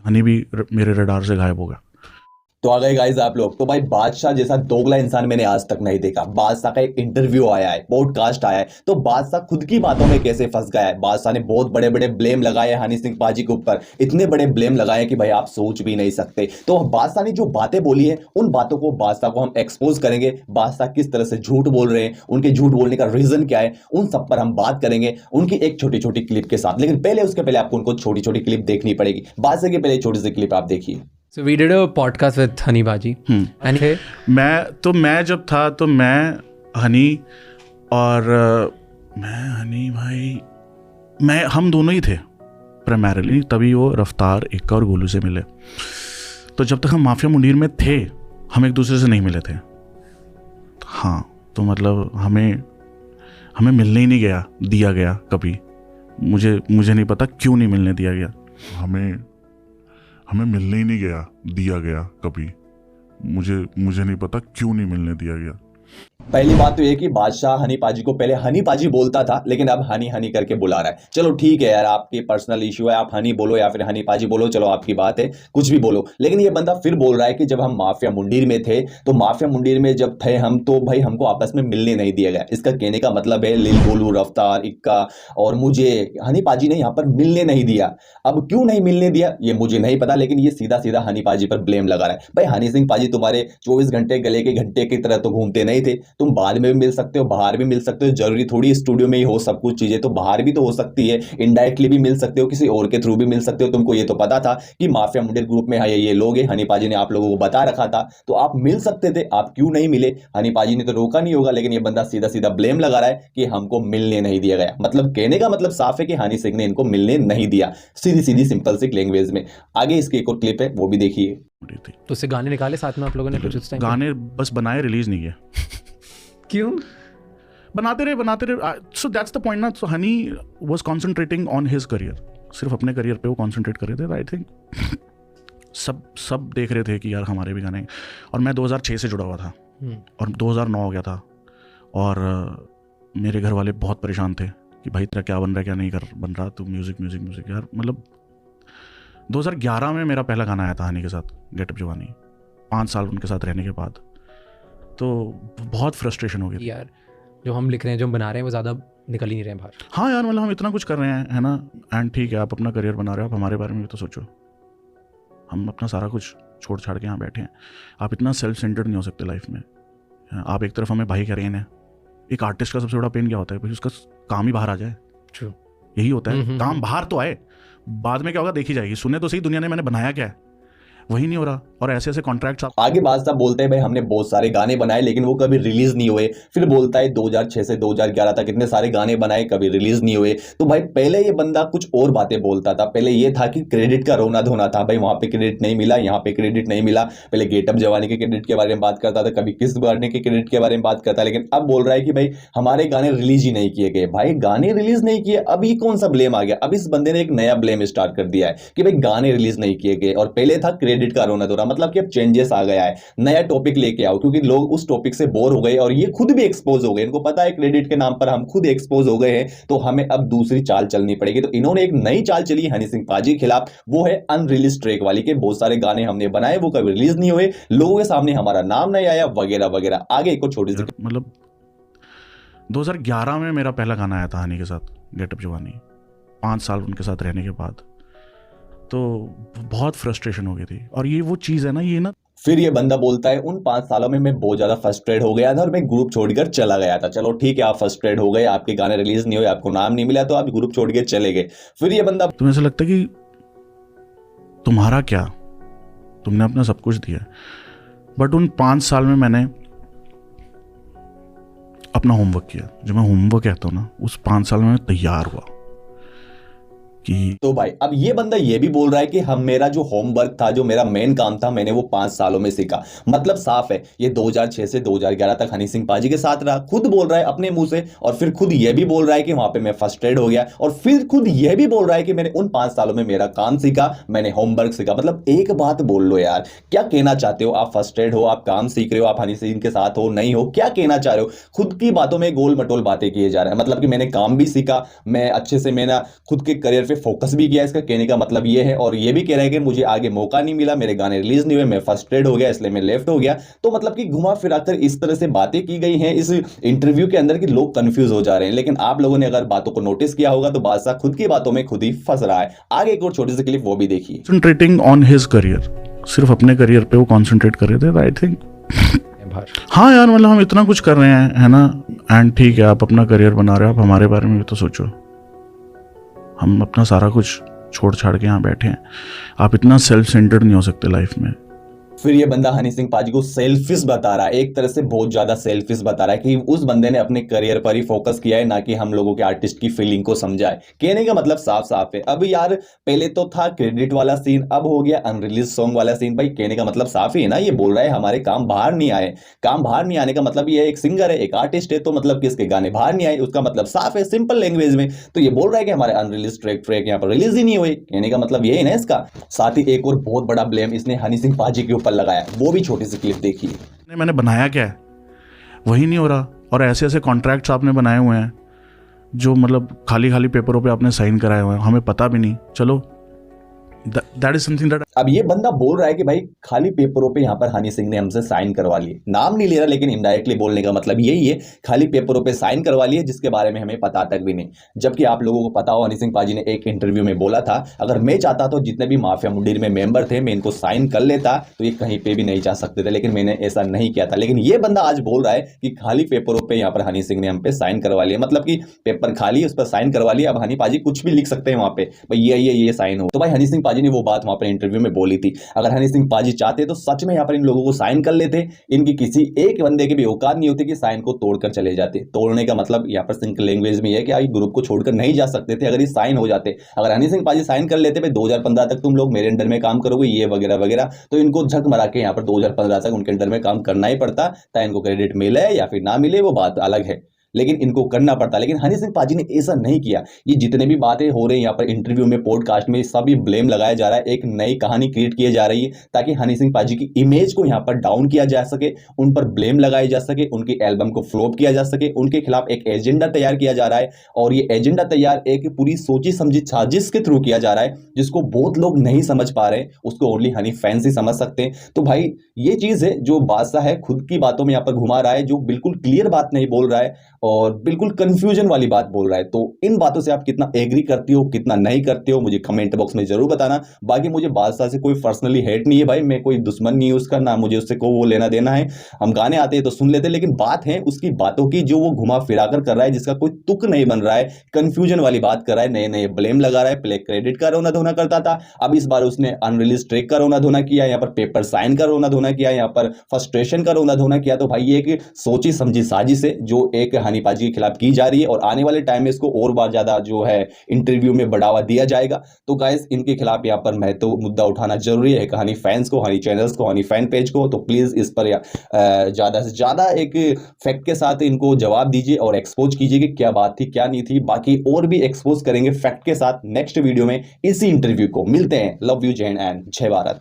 हनी भी मेरे रडार से गायब हो गया। तो आ गए गाइस आप लोग। तो भाई बादशाह जैसा दोगला इंसान मैंने आज तक नहीं देखा। बादशाह का एक इंटरव्यू आया है, पॉडकास्ट आया है, तो बादशाह खुद की बातों में कैसे फंस गया है। बादशाह ने बहुत बड़े बड़े ब्लेम लगाए हनी सिंह पाजी के ऊपर, इतने बड़े ब्लेम लगाए कि भाई आप सोच भी नहीं सकते। तो बादशाह ने जो बातें बोली है उन बातों को बादशाह को हम एक्सपोज करेंगे। बादशाह किस तरह से झूठ बोल रहे हैं, उनके झूठ बोलने का रीजन क्या है, उन सब पर हम बात करेंगे उनकी एक छोटी छोटी क्लिप के साथ। लेकिन पहले उसके पहले आपको उनको छोटी छोटी क्लिप देखनी पड़ेगी। बादशाह के पहले छोटी सी क्लिप आप देखिए। So we did a podcast with Honey Baji. And मैं जब था तो मैं हनी और मैं हनी भाई हम दोनों ही थे प्राइमरीली, तभी वो रफ्तार, इक्का और गोलू से मिले। तो जब तक हम माफिया मुंडीर में थे हम एक दूसरे से नहीं मिले थे। हाँ, तो मतलब हमें मिलने ही नहीं दिया गया कभी। मुझे नहीं पता क्यों नहीं मिलने दिया गया। हमें मिलने ही नहीं दिया गया कभी। मुझे नहीं पता क्यों नहीं मिलने दिया गया। पहली बात तो ये कि बादशाह हनी पाजी को पहले हनी पाजी बोलता था, लेकिन अब हनी हनी करके बुला रहा है। चलो ठीक है यार, आपकी पर्सनल इशू है, आप हनी बोलो या फिर हनी पाजी बोलो, चलो आपकी बात है, कुछ भी बोलो। लेकिन ये बंदा फिर बोल रहा है कि जब हम माफिया मुंडीर में थे, तो माफिया मुंडीर में जब थे हम, तो भाई हमको आपस में मिलने नहीं दिया गया। इसका कहने का मतलब है लिल, गोलू, रफ्तार, इक्का और मुझे हनी पाजी ने यहाँ पर मिलने नहीं दिया। अब क्यों नहीं मिलने दिया ये मुझे नहीं पता, लेकिन ये सीधा सीधा हनी पाजी पर ब्लेम लगा रहा है। भाई हनी सिंह पाजी तुम्हारे 24 घंटे गले के घंटे की तरह तो घूमते नहीं थे। तुम बाद में भी मिल सकते हो, बाहर भी मिल सकते हो। जरूरी थोड़ी स्टूडियो में ही हो सब कुछ चीजें, तो बाहर भी तो हो सकती है। इनडायरेक्टली भी मिल सकते हो, किसी और के थ्रू भी मिल सकते हो। तुमको ये तो पता था कि माफिया मुंडीर ग्रुप में ये लोग हैं, हनी पाजी ने आप लोगों को बता रखा था, तो आप मिल सकते थे। आप क्यों नहीं मिले? हनी पाजी ने तो रोका नहीं होगा, लेकिन ये बंदा सीधा सीधा ब्लेम लगा रहा है कि हमको मिलने नहीं दिया गया। मतलब कहने का मतलब साफ है कि हनी सिंह ने इनको मिलने नहीं दिया, सीधी सीधी सिंपल सी लैंग्वेज में। आगे इसकी एक और क्लिप है, वो भी देखिए। तो उससे गाने निकाले साथ में आप लोगों ने कुछ उस टाइम? गाने बस बनाए, रिलीज नहीं किए। क्यों? बनाते रहे। सो दैट्स द पॉइंट ना। So honey was concentrating on his career, सिर्फ अपने करियर पे वो कंसंट्रेट कर रहे थे। आई थिंक सब देख रहे थे कि यार हमारे भी गाने। और मैं 2006 से जुड़ा हुआ था और 2009 हो गया था, और मेरे घर वाले बहुत परेशान थे कि भाई तेरा क्या बन रहा है, क्या नहीं बन रहा, तू म्यूजिक यार। मतलब 2011 में मेरा पहला गाना आया था हनी के साथ, गेटअप जवानी। 5 साल उनके साथ रहने के बाद तो बहुत फ्रस्ट्रेशन हो गई यार। जो हम लिख रहे हैं, जो हम बना रहे हैं, वो ज़्यादा निकल ही नहीं रहे हैं बाहर। हाँ यार, मतलब हम इतना कुछ कर रहे हैं, है ना। एंड ठीक है, आप अपना करियर बना रहे हो, आप हमारे बारे में भी तो सोचो। हम अपना सारा कुछ छोड़ छाड़ के यहाँ बैठे हैं। आप इतना सेल्फ सेंटर्ड नहीं हो सकते लाइफ में। आप एक तरफ हमें भाई कह रहे हैं। एक आर्टिस्ट का सबसे बड़ा पेन क्या होता है? भाई उसका काम ही बाहर आ जाए। ट्रू, यही होता है। काम बाहर तो आए, बाद में क्या होगा देखी जाएगी। सुने तो सही दुनिया ने मैंने बनाया क्या है, वही नहीं हो रहा। और ऐसे ऐसे कॉन्ट्रैक्ट्स आगे बादशाह बोलते हैं भाई हमने बहुत सारे गाने बनाए लेकिन वो कभी रिलीज नहीं हुए। फिर बोलता है 2006 से 2011 तक इतने सारे गाने बनाए, कभी रिलीज नहीं हुए। तो भाई पहले ये बंदा कुछ और बातें बोलता था। पहले ये था कि क्रेडिट का रोना धोना था, भाई वहां पे क्रेडिट नहीं मिला, यहाँ पे क्रेडिट नहीं मिला। पहले गेटअप जवानी के क्रेडिट के बारे में बात करता था, कभी किस गाने के क्रेडिट के बारे में बात करता। लेकिन अब बोल रहा है कि भाई हमारे गाने रिलीज ही नहीं किए गए। भाई गाने रिलीज नहीं किए, अब ये कौन सा ब्लेम आ गया? अब इस बंदे ने एक नया ब्लेम स्टार्ट कर दिया है कि भाई गाने रिलीज नहीं किए गए, और पहले था क्रेडिट का रोना धोना। मतलब कि अब चेंजेस आ गया है, नया टॉपिक लेके आओ, क्योंकि लोग उस टॉपिक से बोर हो गए और ये खुद भी एक्सपोज हो गए। इनको पता है क्रेडिट के नाम पर हम खुद एक्सपोज हो गए हैं, तो हमें अब दूसरी चाल चलनी पड़ेगी। तो इन्होंने एक नई चाल चली हनी सिंह पाजी के खिलाफ, वो है अनरिलीज ट्रैक वाली के बहुत सारे गाने हमने बनाए, वो कभी रिलीज नहीं हुए, लोगों के सामने हमारा नाम नहीं आया, वगैरह वगैरह। आगे एक छोटी सी मतलब 2011 में मेरा पहला गाना आया था हनी के साथ, गेटअप जवानी। 5 साल उनके साथ रहने के बाद तो बहुत फ्रस्ट्रेशन हो गई थी। और ये वो चीज़ है ना, ये ना। फिर ये बंदा बोलता है उन 5 सालों में मैं बहुत ज्यादा फ्रस्ट्रेट हो गया था और मैं ग्रुप छोड़कर चला गया था। चलो ठीक है, आप फ्रस्ट्रेट हो गए, आपके गाने रिलीज नहीं हुए, आपको नाम नहीं मिला, तो आप ग्रुप छोड़ के चले गए। फिर ये बंदा, तुम्हें ऐसा लगता है कि तुम्हारा क्या, तुमने अपना सब कुछ दिया, बट उन 5 साल में मैंने अपना होमवर्क किया। जो मैं होमवर्क कहता हूँ ना, उस 5 साल में मैं तैयार हुआ कि तो भाई अब ये बंदा ये भी बोल रहा है कि हम मेरा जो होमवर्क था, जो मेरा मेन काम था, मैंने वो 5 सालों में सीखा। मतलब साफ है, ये 2006 से 2011 तक हनी सिंह पाजी के साथ रहा, खुद बोल रहा है अपने मुंह से। और फिर खुद ये भी बोल रहा है कि वहां पे मैं फ्रस्ट्रेट हो गया, और फिर खुद ये भी बोल रहा है कि मैंने उन 5 सालों में मेरा काम सीखा, मैंने होमवर्क सीखा। मतलब एक बात बोल लो यार, क्या कहना चाहते हो? आप फ्रस्ट्रेट हो, आप काम सीख रहे हो, आप हनी सिंह के साथ हो, नहीं हो, क्या कहना चाह रहे हो? खुद की बातों में गोल मटोल बातें किए जा रहे हैं। मतलब कि मैंने काम भी सीखा, मैं अच्छे से, मैंने खुद के करियर पे फोकस भी किया, इसका कहने का मतलब ये है। और ये भी कह रहा है कि मुझे आगे मौका नहीं मिला, मेरे गाने रिलीज नहीं हुए, मैं फ्रस्ट्रेट हो गया इसलिए मैं लेफ्ट हो गया। तो मतलब कि घुमा फिरा कर इस तरह से बातें की गई हैं इस इंटरव्यू के अंदर कि लोग कंफ्यूज हो जा रहे हैं। लेकिन आप लोगों ने अगर बातों को नोटिस किया होगा तो बादशाह खुद की बातों में खुद ही फंस रहा है। आगे एक और छोटी सी क्लिप वो भी देखिए। कंसंट्रेटिंग ऑन हिज करियर, सिर्फ अपने करियर पे वो कंसंट्रेट कर रहे थे। आई थिंक बाहर हाँ यार, मतलब हम इतना कुछ कर रहे हैं, है ना, एंड ठीक है, आप अपना करियर बना रहे हो, आप हमारे बारे में भी तो सोचो। हम अपना सारा कुछ छोड़ छाड़ के यहाँ बैठे हैं। आप इतना सेल्फ सेंटर्ड नहीं हो सकते लाइफ में। फिर ये बंदा हनी सिंह पाजी को सेल्फिश बता रहा है, एक तरह से बहुत ज्यादा सेल्फिश बता रहा है कि उस बंदे ने अपने करियर पर ही फोकस किया है, ना कि हम लोगों के आर्टिस्ट की फीलिंग को समझा है। कहने का मतलब साफ साफ है। अब यार पहले तो था क्रेडिट वाला सीन, अब हो गया अनरिलीज सॉन्ग वाला सीन। भाई कहने का मतलब साफ ही है ना, ये बोल रहा है हमारे काम बाहर नहीं आए। काम बाहर नहीं आने का मतलब ये एक सिंगर है, एक आर्टिस्ट है, तो मतलब किसके गाने बाहर नहीं आए, उसका मतलब साफ है, सिंपल लैंग्वेज में। तो ये बोल रहा है कि हमारे अनरिलीज ट्रैक यहाँ पर रिलीज ही नहीं हुए। कहने का मतलब ये है ना इसका। साथ ही एक और बहुत बड़ा ब्लेम इसने हनी सिंह पाजी के ऊपर लगाया, वो भी छोटी सी क्लिप देखिए। मैंने बनाया क्या है, वही नहीं हो रहा। और ऐसे ऐसे कॉन्ट्रैक्ट्स आपने बनाए हुए हैं जो मतलब खाली खाली पेपरों पे आपने साइन कराए हुए हैं, हमें पता भी नहीं। चलो दैट इज समथिंग दैट। अब ये बंदा बोल रहा है कि भाई खाली पेपरों पे यहाँ पर हनी सिंह ने हमसे साइन करवा लिए। नाम नहीं ले रहा, लेकिन इनडायरेक्टली बोलने का मतलब यही है, खाली पेपरों पे साइन करवा लिए जिसके बारे में हमें पता तक भी नहीं। जबकि आप लोगों को पता हो, हनी सिंह पाजी ने एक इंटरव्यू में बोला था, अगर मैं चाहता तो जितने भी माफिया मुंडीर में मेंबर थे मैं इनको साइन कर लेता तो ये कहीं पे भी नहीं जा सकते थे, लेकिन मैंने ऐसा नहीं किया था। लेकिन ये बंदा आज बोल रहा है कि खाली पेपरों पे यहाँ पर हनी सिंह ने हम पे साइन करवा लिया, मतलब कि पेपर खाली, उस पर साइन करवा लिया। अब हनी पाजी कुछ भी लिख सकते हैं वहां पे, भाई ये साइन हो। तो भाई हनी सिंह पाजी ने वो बात वहां पर इंटरव्यू में बोली थी। अगर हनी सिंह पाजी चाहते तो सच में यहाँ पर इन लोगों को साइन कर लेते। इनकी किसी एक बंदे की भी औकात नहीं होती कि साइन को तोड़कर चले जाते। तोड़ने का मतलब यहाँ पर सिंपल लैंग्वेज में है कि ग्रुप को छोड़कर नहीं जा सकते थे अगर ये साइन हो जाते। अगर हनी सिंह पाजी साइन कर लेते भाई 2015 तक तुम लोग मेरे अंडर में काम करोगे, ये वगैरह वगैरह, तो इनको झक मरा के यहाँ पर 2015 तक उनके अंडर में काम करना ही पड़ता। चाहे इनको क्रेडिट मिले या फिर ना मिले वो बात अलग है, लेकिन इनको करना पड़ता। लेकिन हनी सिंह पाजी ने ऐसा नहीं किया। ये जितने भी बातें हो रही हैं यहाँ पर इंटरव्यू में, पॉडकास्ट में, सभी ब्लेम लगाया जा रहा है, एक नई कहानी क्रिएट की जा रही है ताकि हनी सिंह पाजी की इमेज को यहाँ पर डाउन किया जा सके, उन पर ब्लेम लगाए जा सके, उनकी एल्बम को फ्लॉप किया जा सके, उनके खिलाफ एक एजेंडा तैयार किया जा रहा है। और ये एजेंडा तैयार एक पूरी सोची समझी साजिश के थ्रू किया जा रहा है, जिसको बहुत लोग नहीं समझ पा रहे, उसको ओनली हनी फैंस ही समझ सकते हैं। तो भाई ये चीज है जो बादशाह है खुद की बातों में यहाँ पर घुमा रहा है, जो बिल्कुल क्लियर बात नहीं बोल रहा है और बिल्कुल कंफ्यूजन वाली बात बोल रहा है। तो इन बातों से आप कितना एग्री करते हो, कितना नहीं करते हो, मुझे कमेंट बॉक्स में जरूर बताना। बाकी मुझे बादशाह से कोई पर्सनली हेट नहीं है भाई, मैं कोई दुश्मन नहीं हूं उसका, ना मुझे उससे को वो लेना देना है। हम गाने आते हैं तो सुन लेते, लेकिन बात है उसकी बातों की जो वो घुमा फिराकर कर रहा है, जिसका कोई तुक नहीं बन रहा है, कंफ्यूजन वाली बात कर रहा है, नए नए ब्लेम लगा रहा है। पहले क्रेडिट का रोना धोना करता था, अब इस बार उसने अनरिलीज ट्रैक का रोना धोना किया, यहाँ पर पेपर साइन का रोना धोना किया, यहाँ पर फ्रस्ट्रेशन का रोना धोना किया। तो भाई ये एक सोची समझी साजिश है जो एक हनी पाजी के खिलाफ की जा रही है, और आने वाले टाइम में इसको और बार ज्यादा जो है इंटरव्यू में बढ़ावा दिया जाएगा। तो गाइस इनके खिलाफ यहाँ पर मैं तो मुद्दा उठाना जरूरी है, हनी फैंस को, हनी चैनल्स को, हनी फैन पेज को। तो प्लीज इस पर ज्यादा से ज्यादा एक फैक्ट के साथ इनको जवाब दीजिए और एक्सपोज कीजिए कि क्या बात थी क्या नहीं थी। बाकी और भी एक्सपोज करेंगे फैक्ट के साथ नेक्स्ट वीडियो में इसी इंटरव्यू को। मिलते हैं, लव यू, जय हिंद एंड जय भारत।